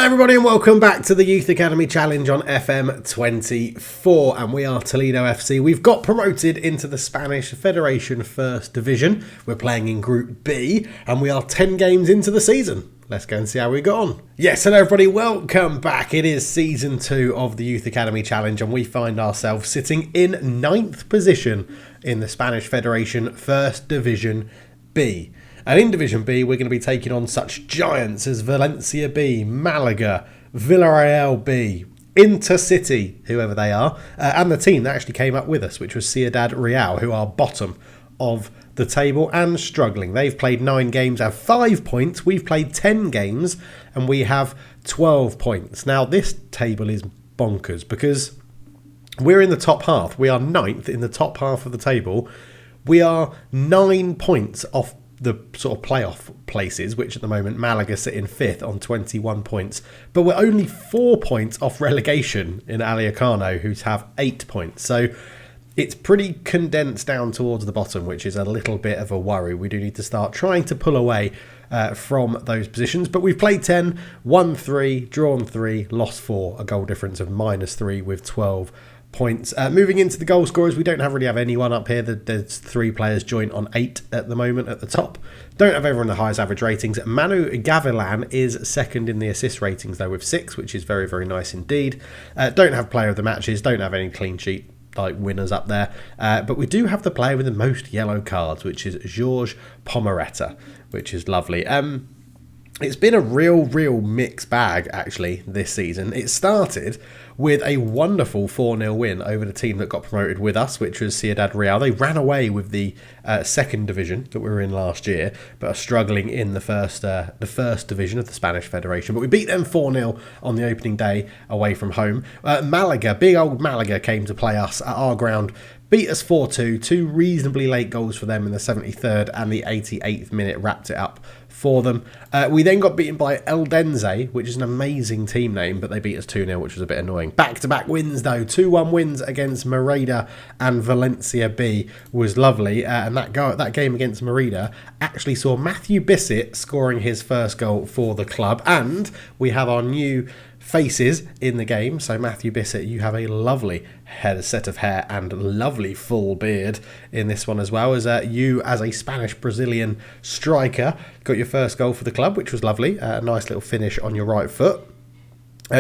everybody and welcome back to the Youth Academy Challenge on FM24, and we are Toledo FC. We've got promoted into the Spanish Federation First Division. We're playing in Group B and we are 10 games into the season. Let's go and see how we got on. Yes, hello everybody, welcome back. It is Season 2 of the Youth Academy Challenge and we find ourselves sitting in 9th position in the Spanish Federation First Division B. And in Division B, we're going to be taking on such giants as Valencia B, Malaga, Villarreal B, Intercity, whoever they are, and the team that actually came up with us, which was Ciudad Real, who are bottom of the table and struggling. They've played 9 games, have 5 points. We've played 10 games and we have 12 points. Now, this table is bonkers because we're in the top half. We are 9th in the top half of the table. We are 9 points off the sort of playoff places, which at the moment Malaga sit in 5th on 21 points, but we're only 4 points off relegation in Vallecano, who have 8 points. So it's pretty condensed down towards the bottom, which is a little bit of a worry. We do need to start trying to pull away from those positions, but we've played 10, won 3, drawn 3, lost 4, a goal difference of -3 with 12 points. Moving into the goal scorers, we don't really have anyone up here. There's 3 players joint on 8 at the moment at the top. Don't have everyone the highest average ratings. Manu Gavilan is second in the assist ratings though with 6, which is very, very nice indeed. Don't have player of the matches, don't have any clean sheet like winners up there, but we do have the player with the most yellow cards, which is Jorge Pomareta, which is lovely. It's been a real mixed bag actually this season. It started with a wonderful 4-0 win over the team that got promoted with us, which was Ciudad Real. They ran away with the second division that we were in last year, but are struggling in the first division of the Spanish Federation. But we beat them 4-0 on the opening day away from home. Malaga, big old Malaga, came to play us at our ground. Beat us 4-2, 2 reasonably late goals for them in the 73rd and the 88th minute wrapped it up for them. We then got beaten by Eldense, which is an amazing team name, but they beat us 2-0, which was a bit annoying. Back-to-back wins though, 2-1 wins against Merida and Valencia B was lovely, and that game against Merida actually saw Matthew Bissett scoring his first goal for the club, and we have our new faces in the game. So Matthew Bissett, you have a lovely set of hair and lovely full beard in this one, as well as you as a Spanish Brazilian striker got your first goal for the club, which was lovely. A nice little finish on your right foot.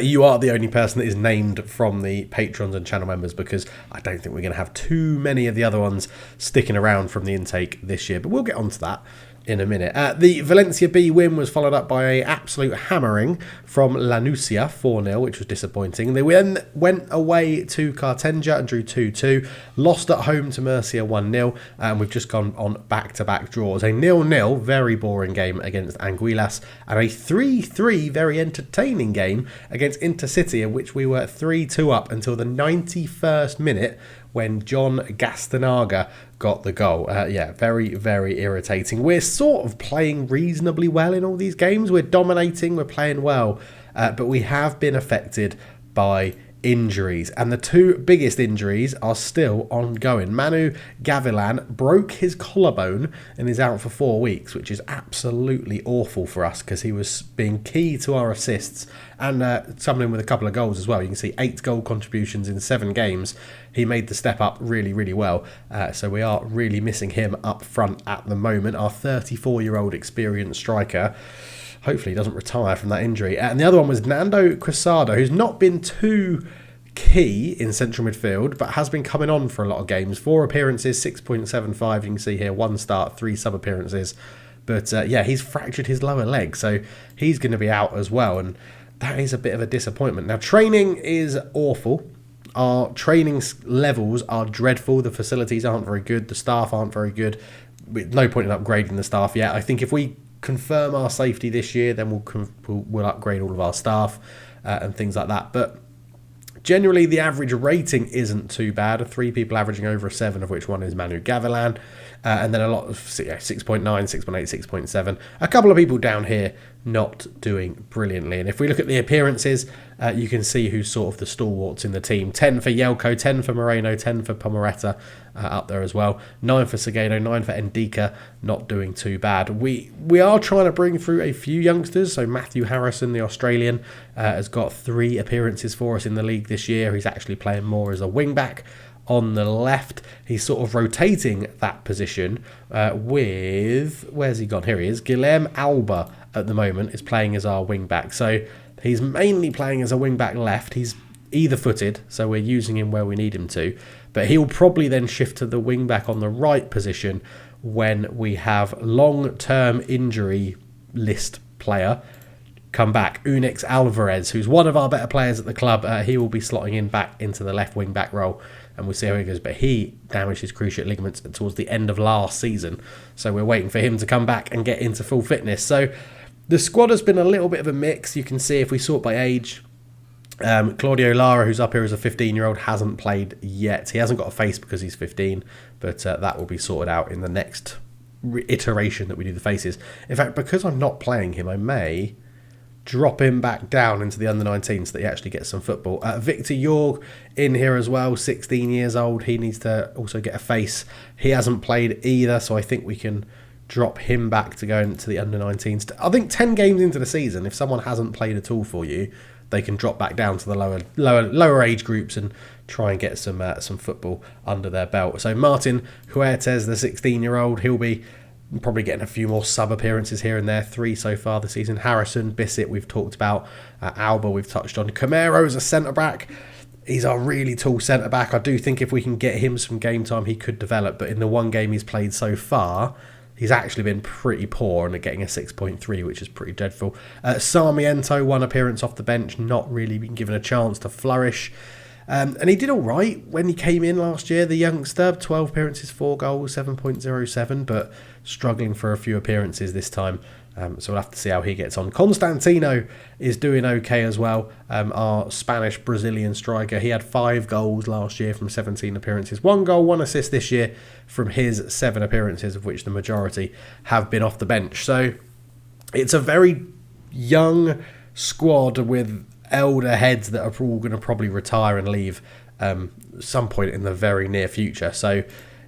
You are the only person that is named from the patrons and channel members, because I don't think we're going to have too many of the other ones sticking around from the intake this year, but we'll get onto that in a minute. The Valencia B win was followed up by an absolute hammering from Lanusia, 4-0, which was disappointing. They then went away to Cartagena and drew 2-2, lost at home to Murcia 1-0, and we've just gone on back-to-back draws. A 0-0, very boring game against Anguilas, and a 3-3, very entertaining game against Intercity, in which we were 3-2 up until the 91st minute, when John Gastenaga got the goal. Very, very irritating. We're sort of playing reasonably well in all these games. We're dominating, we're playing well, but we have been affected by injuries, and the 2 biggest injuries are still ongoing. Manu Gavilan broke his collarbone and is out for 4 weeks, which is absolutely awful for us because he was being key to our assists and someone with a couple of goals as well. You can see 8 goal contributions in 7 games. He made the step up really well, so we are really missing him up front at the moment. Our 34-year-old experienced striker hopefully he doesn't retire from that injury. And the other one was Nando Quesada, who's not been too key in central midfield, but has been coming on for a lot of games. 4 appearances, 6.75. You can see here, 1 start, 3 sub-appearances. But he's fractured his lower leg, so he's going to be out as well. And that is a bit of a disappointment. Now, training is awful. Our training levels are dreadful. The facilities aren't very good. The staff aren't very good. No point in upgrading the staff yet. I think if we confirm our safety this year, then we'll upgrade all of our staff and things like that. But generally, the average rating isn't too bad. 3 people averaging over a 7, of which one is Manu Gavilan. and then a lot of 6.9, 6.8, 6.7. A couple of people down here not doing brilliantly. And if we look at the appearances, you can see who's sort of the stalwarts in the team. 10 for Yelko, 10 for Moreno, 10 for Pomeretta up there as well. 9 for Sagado, 9 for Ndika, not doing too bad. We are trying to bring through a few youngsters. So Matthew Harrison, the Australian, has got 3 appearances for us in the league this year. He's actually playing more as a wing-back. On the left, he's sort of rotating that position with... Where's he gone? Here he is. Guilherme Alba at the moment is playing as our wing-back. So he's mainly playing as a wing-back left. He's either-footed, so we're using him where we need him to. But he'll probably then shift to the wing-back on the right position when we have long-term injury list player come back. Unix Alvarez, who's one of our better players at the club, he will be slotting in back into the left wing-back role. And we'll see how he goes. But he damaged his cruciate ligaments towards the end of last season. So we're waiting for him to come back and get into full fitness. So the squad has been a little bit of a mix. You can see if we sort by age, Claudio Lara, who's up here as a 15-year-old, hasn't played yet. He hasn't got a face because he's 15. But that will be sorted out in the next iteration that we do the faces. In fact, because I'm not playing him, I may drop him back down into the under-19 so that he actually gets some football. Victor Jorg in here as well, 16 years old. He needs to also get a face. He hasn't played either, so I think we can drop him back to go into the under-19s. I think 10 games into the season, if someone hasn't played at all for you, they can drop back down to the lower age groups and try and get some football under their belt. So Martin Huertes, the 16-year-old, he'll be probably getting a few more sub appearances here and there. 3 so far this season. Harrison, Bissett, we've talked about. Alba, we've touched on. Camero is a centre back. He's a really tall centre back. I do think if we can get him some game time, he could develop. But in the one game he's played so far, he's actually been pretty poor and getting a 6.3, which is pretty dreadful. Sarmiento, 1 appearance off the bench, not really been given a chance to flourish. And he did all right when he came in last year, the youngster. 12 appearances, 4 goals, 7.07, but struggling for a few appearances this time. So we'll have to see how he gets on. Constantino is doing okay as well. Our Spanish-Brazilian striker. He had 5 goals last year from 17 appearances. 1 goal, 1 assist this year from his 7 appearances, of which the majority have been off the bench. So it's a very young squad with elder heads that are all going to probably retire and leave some point in the very near future. So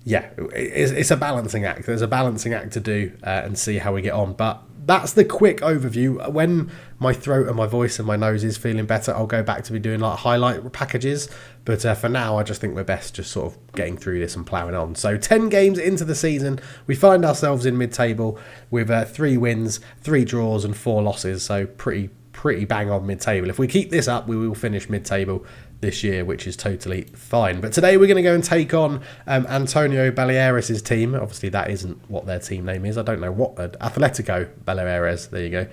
yeah, it's a balancing act. There's a balancing act to do and see how we get on. But that's the quick overview. When my throat and my voice and my nose is feeling better, I'll go back to be doing like highlight packages. But for now, I just think we're best just sort of getting through this and ploughing on. So 10 games into the season, we find ourselves in mid-table with 3 wins, 3 draws and 4 losses. So pretty bang on mid-table. If we keep this up, we will finish mid-table this year, which is totally fine. But today we're going to go and take on Antonio Baleares' team. Obviously, that isn't what their team name is. I don't know what. Atletico Baleares. There you go.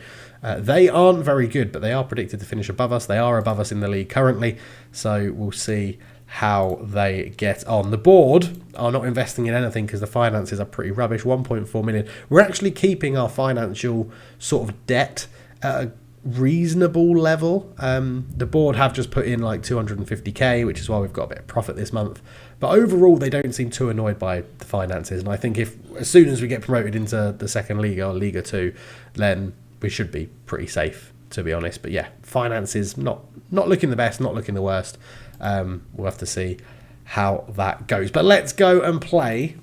They aren't very good, but they are predicted to finish above us. They are above us in the league currently. So we'll see how they get on. The board are not investing in anything because the finances are pretty rubbish. 1.4 million. We're actually keeping our financial sort of debt at a reasonable level. The board have just put in like 250k, which is why we've got a bit of profit this month. But overall, they don't seem too annoyed by the finances. And I think if as soon as we get promoted into the second league or Liga 2, then we should be pretty safe, to be honest. But yeah, finances not looking the best, not looking the worst. We'll have to see how that goes. But let's go and play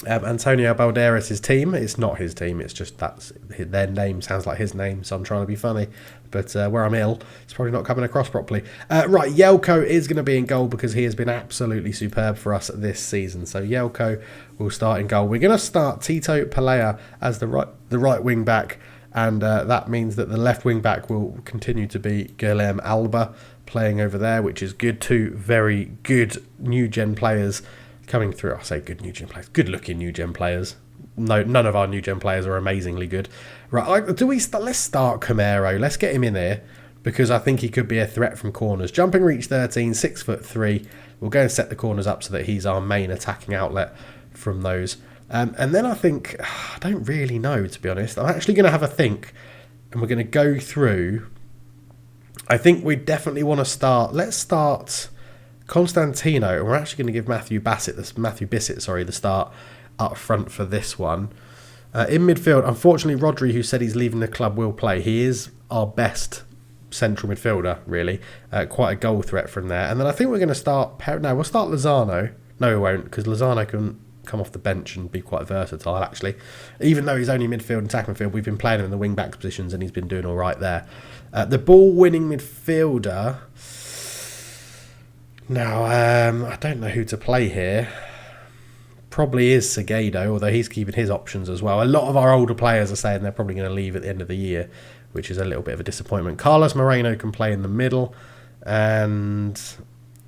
Antonio Baleares' team. It's not his team, it's just their name sounds like his name, so I'm trying to be funny. But where I'm ill, it's probably not coming across properly. Right, Yelko is going to be in goal because he has been absolutely superb for us this season. So Yelko will start in goal. We're going to start Tito Pelea as the right wing back, and that means that the left wing back will continue to be Guilherme Alba playing over there, which is good. 2 very good new gen players coming through. I say good new gen players, good looking new gen players. No, none of our new gen players are amazingly good. Right, let's start Camero. Let's get him in there because I think he could be a threat from corners. Jumping reach 13, 6'3". We'll go and set the corners up so that he's our main attacking outlet from those. And then I think, I don't really know, to be honest. I'm actually going to have a think and we're going to go through. I think we definitely want to start. Let's start Constantino, and we're actually going to give Matthew Bissett the start. up front for this one. In midfield, unfortunately, Rodri, who said he's leaving the club, will play. He is our best central midfielder, really. Quite a goal threat from there. And then I think we're going to start... No, we'll start Lozano. No, we won't, because Lozano can come off the bench and be quite versatile, actually. Even though he's only midfield and attack midfield, we've been playing him in the wing-back positions and he's been doing all right there. The ball-winning midfielder... Now, I don't know who to play here. Probably is Segado, although he's keeping his options as well. A lot of our older players are saying they're probably going to leave at the end of the year, which is a little bit of a disappointment. Carlos Moreno can play in the middle. And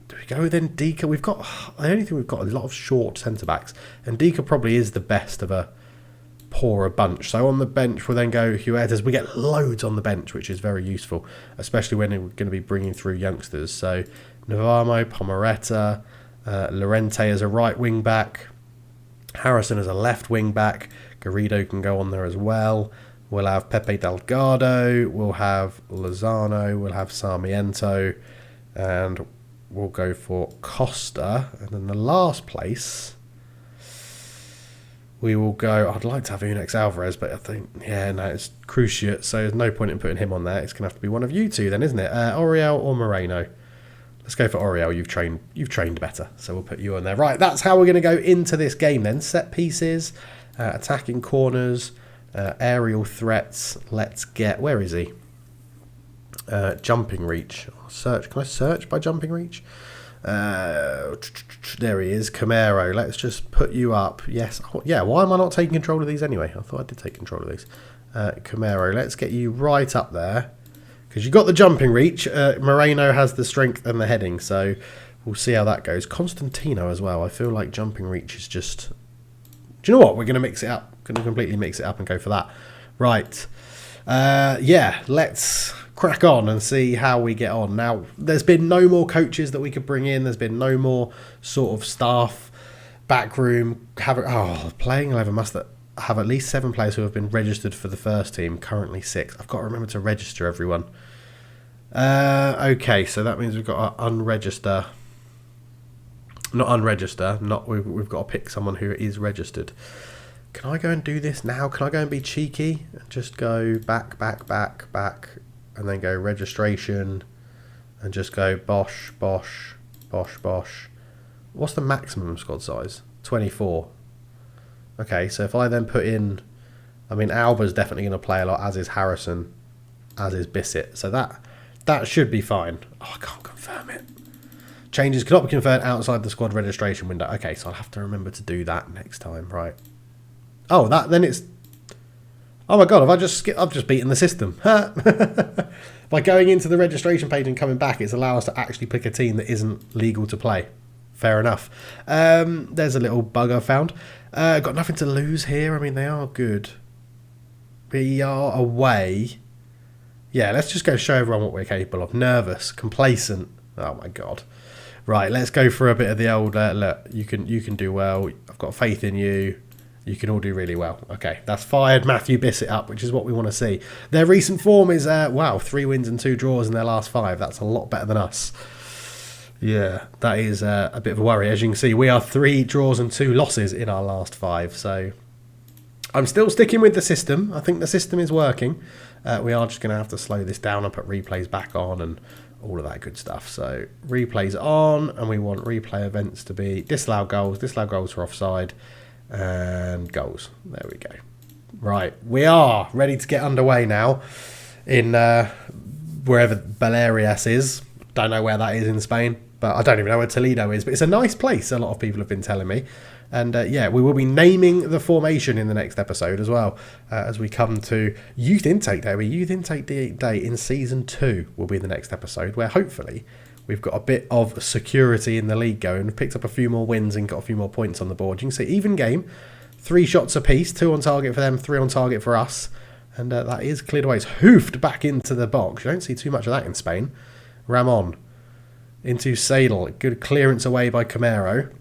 do we go then Dika? I only think we've got a lot of short centre-backs. And Dika probably is the best of a poorer bunch. So on the bench, we'll then go Huertas. We get loads on the bench, which is very useful, especially when we're going to be bringing through youngsters. So Navarmo, Pomeretta, Lorente as a right wing-back. Harrison as a left wing-back. Garrido can go on there as well. We'll have Pepe Delgado. We'll have Lozano. We'll have Sarmiento. And we'll go for Costa. And then the last place, we will go... I'd like to have Unex Alvarez, but I think... Yeah, no, it's cruciate, so there's no point in putting him on there. It's going to have to be one of you two then, isn't it? Oriel or Moreno? Let's go for Oriel. You've trained better, so we'll put you on there. Right, that's how we're going to go into this game then. Set pieces, attacking corners, aerial threats. Let's get... Where is he? Jumping reach. Search. Can I search by jumping reach? There he is. Camaro. Let's just put you up. Yes. Yeah, why am I not taking control of these anyway? I thought I did take control of these. Camaro. Let's get you right up there. Because you've got the jumping reach. Moreno has the strength and the heading, so we'll see how that goes. Constantino as well. I feel like jumping reach is just... Do you know what? We're going to mix it up. Going to completely mix it up and go for that. Right. Yeah, let's crack on and see how we get on. Now, there's been no more coaches that we could bring in. There's been no more sort of staff, backroom. Playing 11 must have at least 7 players who have been registered for the first team. Currently 6. I've got to remember to register everyone. Okay, so that means we've got to unregister. Not unregister. We've got to pick someone who is registered. Can I go and do this now? Can I go and be cheeky and just go back, and then go registration, and just go bosh. What's the maximum squad size? 24. Okay, so if I then put in... I mean, Alba's definitely going to play a lot, as is Harrison, as is Bissett. So that should be fine. Oh, I can't confirm it. Changes cannot be confirmed outside the squad registration window. Okay, so I'll have to remember to do that next time, right? Oh, then it's... Oh my god, I've just beaten the system. By going into the registration page and coming back, it's allowed us to actually pick a team that isn't legal to play. Fair enough. There's a little bug I found. Got nothing to lose here. I mean, they are good. We are away. Yeah, let's just go show everyone what we're capable of. Nervous, complacent. Oh my god. Right, let's go for a bit of the old, look, you can do well. I've got faith in you. You can all do really well. Okay, that's fired Matthew Bissett up, which is what we want to see. Their recent form is, 3 wins and 2 draws in their last 5. That's a lot better than us. Yeah, that is a bit of a worry. As you can see, we are 3 draws and 2 losses in our last 5. So I'm still sticking with the system. I think the system is working. We are just going to have to slow this down and put replays back on and all of that good stuff. So replays on, and we want replay events to be disallowed goals for offside, and goals. There we go. Right, we are ready to get underway now in wherever Baleares is. Don't know where that is in Spain, but I don't even know where Toledo is, but it's a nice place, a lot of people have been telling me. And yeah, we will be naming the formation in the next episode as well, as we come to Youth Intake Day. Youth Intake Day in Season 2 will be the next episode, where hopefully we've got a bit of security in the league going. We've picked up a few more wins and got a few more points on the board. You can see even game, 3 shots apiece, 2 on target for them, 3 on target for us. And that is cleared away. It's hoofed back into the box. You don't see too much of that in Spain. Ramon into Sadel. Good clearance away by Camaro.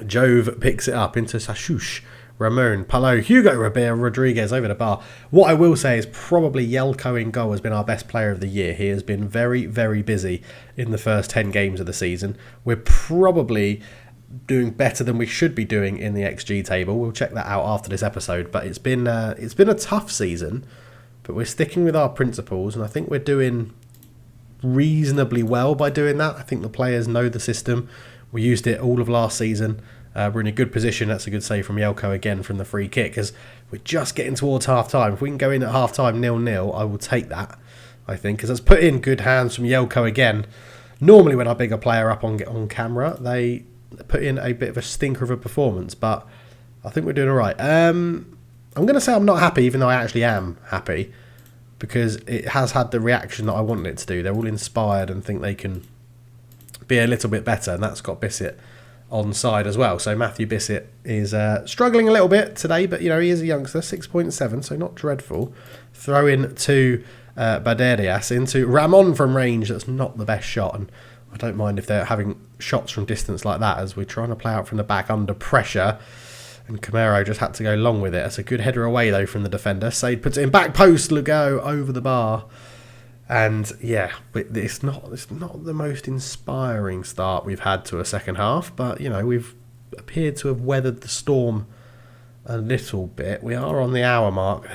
Jove picks it up into Sashush. Ramon, Palo, Hugo Rodriguez over the bar. What I will say is probably Yelko in goal has been our best player of the year. He has been very, very busy in the first 10 games of the season. We're probably doing better than we should be doing in the XG table. We'll check that out after this episode. But it's been a tough season, but we're sticking with our principles, and I think we're doing reasonably well by doing that. I think the players know the system. We used it all of last season. We're in a good position. That's a good save from Jelko again from the free kick, as we're just getting towards half time. If we can go in at half time 0-0, I will take that, I think, because that's put in good hands from Jelko again. Normally when I big a player up on camera, they put in a bit of a stinker of a performance, but I think we're doing all right. I'm going to say I'm not happy, even though I actually am happy, because it has had the reaction that I wanted it to do. They're all inspired and think they can be a little bit better, and that's got Bissett on side as well. So Matthew Bissett is struggling a little bit today, but he is a youngster, 6.7, so not dreadful. Throw in to Baderias into Ramon from range. That's not the best shot, and I don't mind if they're having shots from distance like that, as we're trying to play out from the back under pressure, and Camero just had to go long with it. That's a good header away though from the defender. Said puts it in back post, Lugo over the bar. And yeah, it's not the most inspiring start we've had to a second half, but we've appeared to have weathered the storm a little bit. We are on the hour mark.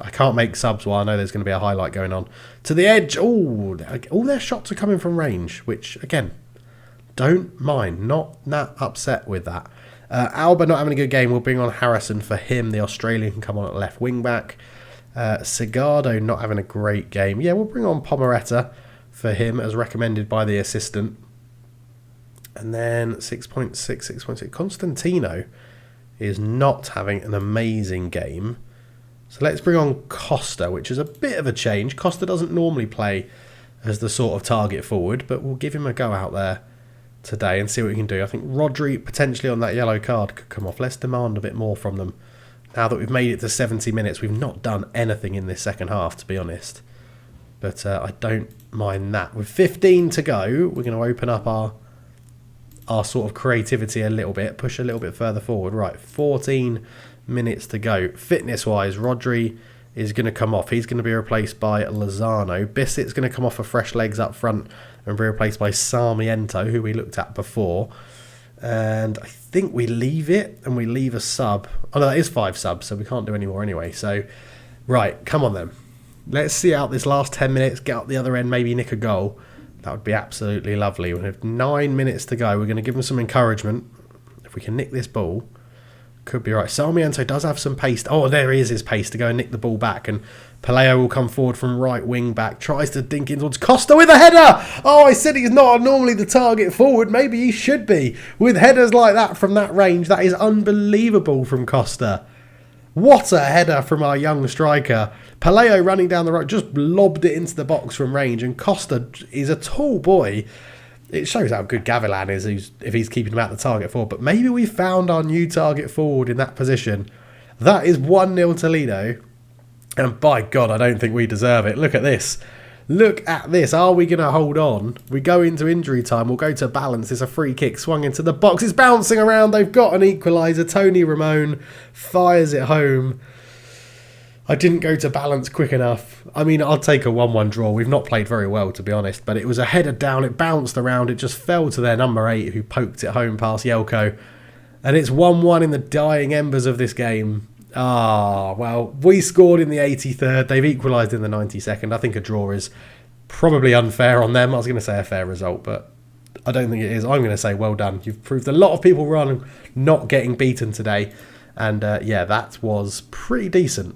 I can't make subs while I know there's going to be a highlight going on. To the edge. Oh, all their shots are coming from range, which again, don't mind. Not that upset with that. Alba not having a good game. We'll bring on Harrison for him. The Australian can come on at left wing back. Sigardo not having a great game. Yeah, we'll bring on Pomeretta for him as recommended by the assistant. And then 6.6. Constantino is not having an amazing game. So let's bring on Costa, which is a bit of a change. Costa doesn't normally play as the sort of target forward, but we'll give him a go out there today and see what we can do. I think Rodri potentially on that yellow card could come off. Let's demand a bit more from them. Now that we've made it to 70 minutes, we've not done anything in this second half, to be honest. But I don't mind that. With 15 to go, we're going to open up our sort of creativity a little bit, push a little bit further forward. Right, 14 minutes to go. Fitness-wise, Rodri is going to come off. He's going to be replaced by Lozano. Bissett's going to come off for fresh legs up front and be replaced by Sarmiento, who we looked at before. And I think we leave it and we leave a sub. Oh no, that is 5 subs, so we can't do any more anyway. So, right, come on then. Let's see out this last 10 minutes, get up the other end, maybe nick a goal. That would be absolutely lovely. We have 9 minutes to go. We're going to give them some encouragement. If we can nick this ball, could be right. Sarmiento does have some pace. Oh, there is his pace to go and nick the ball back. And Paleo will come forward from right wing back. Tries to dink in towards Costa with a header. Oh, I said he's not normally the target forward. Maybe he should be. With headers like that from that range, that is unbelievable from Costa. What a header from our young striker. Paleo running down the right, just lobbed it into the box from range. And Costa is a tall boy. It shows how good Gavilan is if he's keeping him at the target forward. But maybe we found our new target forward in that position. That is 1-0 Toledo. And by God, I don't think we deserve it. Look at this. Look at this. Are we going to hold on? We go into injury time. We'll go to balance. It's a free kick swung into the box. It's bouncing around. They've got an equaliser. Tony Ramon fires it home. I didn't go to balance quick enough. I mean, I'll take a 1-1 draw. We've not played very well, to be honest. But it was a header down. It bounced around. It just fell to their number 8, who poked it home past Jelko. And it's 1-1 in the dying embers of this game. Well, we scored in the 83rd. They've equalised in the 92nd. I think a draw is probably unfair on them. I was going to say a fair result, but I don't think it is. I'm going to say well done. You've proved a lot of people wrong not getting beaten today. And yeah, that was pretty decent.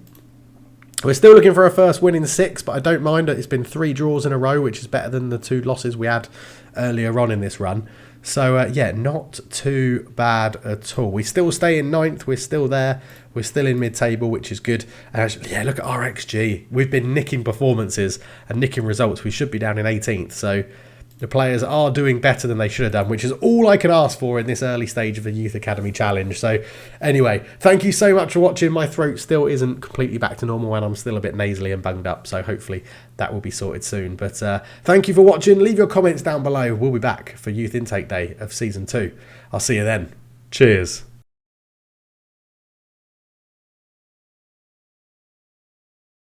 We're still looking for a first win in 6, but I don't mind it. It's been 3 draws in a row, which is better than the 2 losses we had earlier on in this run. So, yeah, not too bad at all. We still stay in 9th. We're still there. We're still in mid-table, which is good. And actually, yeah, look at our XG. We've been nicking performances and nicking results. We should be down in 18th. So the players are doing better than they should have done, which is all I can ask for in this early stage of the Youth Academy Challenge. So anyway, thank you so much for watching. My throat still isn't completely back to normal and I'm still a bit nasally and bunged up. So hopefully that will be sorted soon. But thank you for watching. Leave your comments down below. We'll be back for Youth Intake Day of Season 2. I'll see you then. Cheers.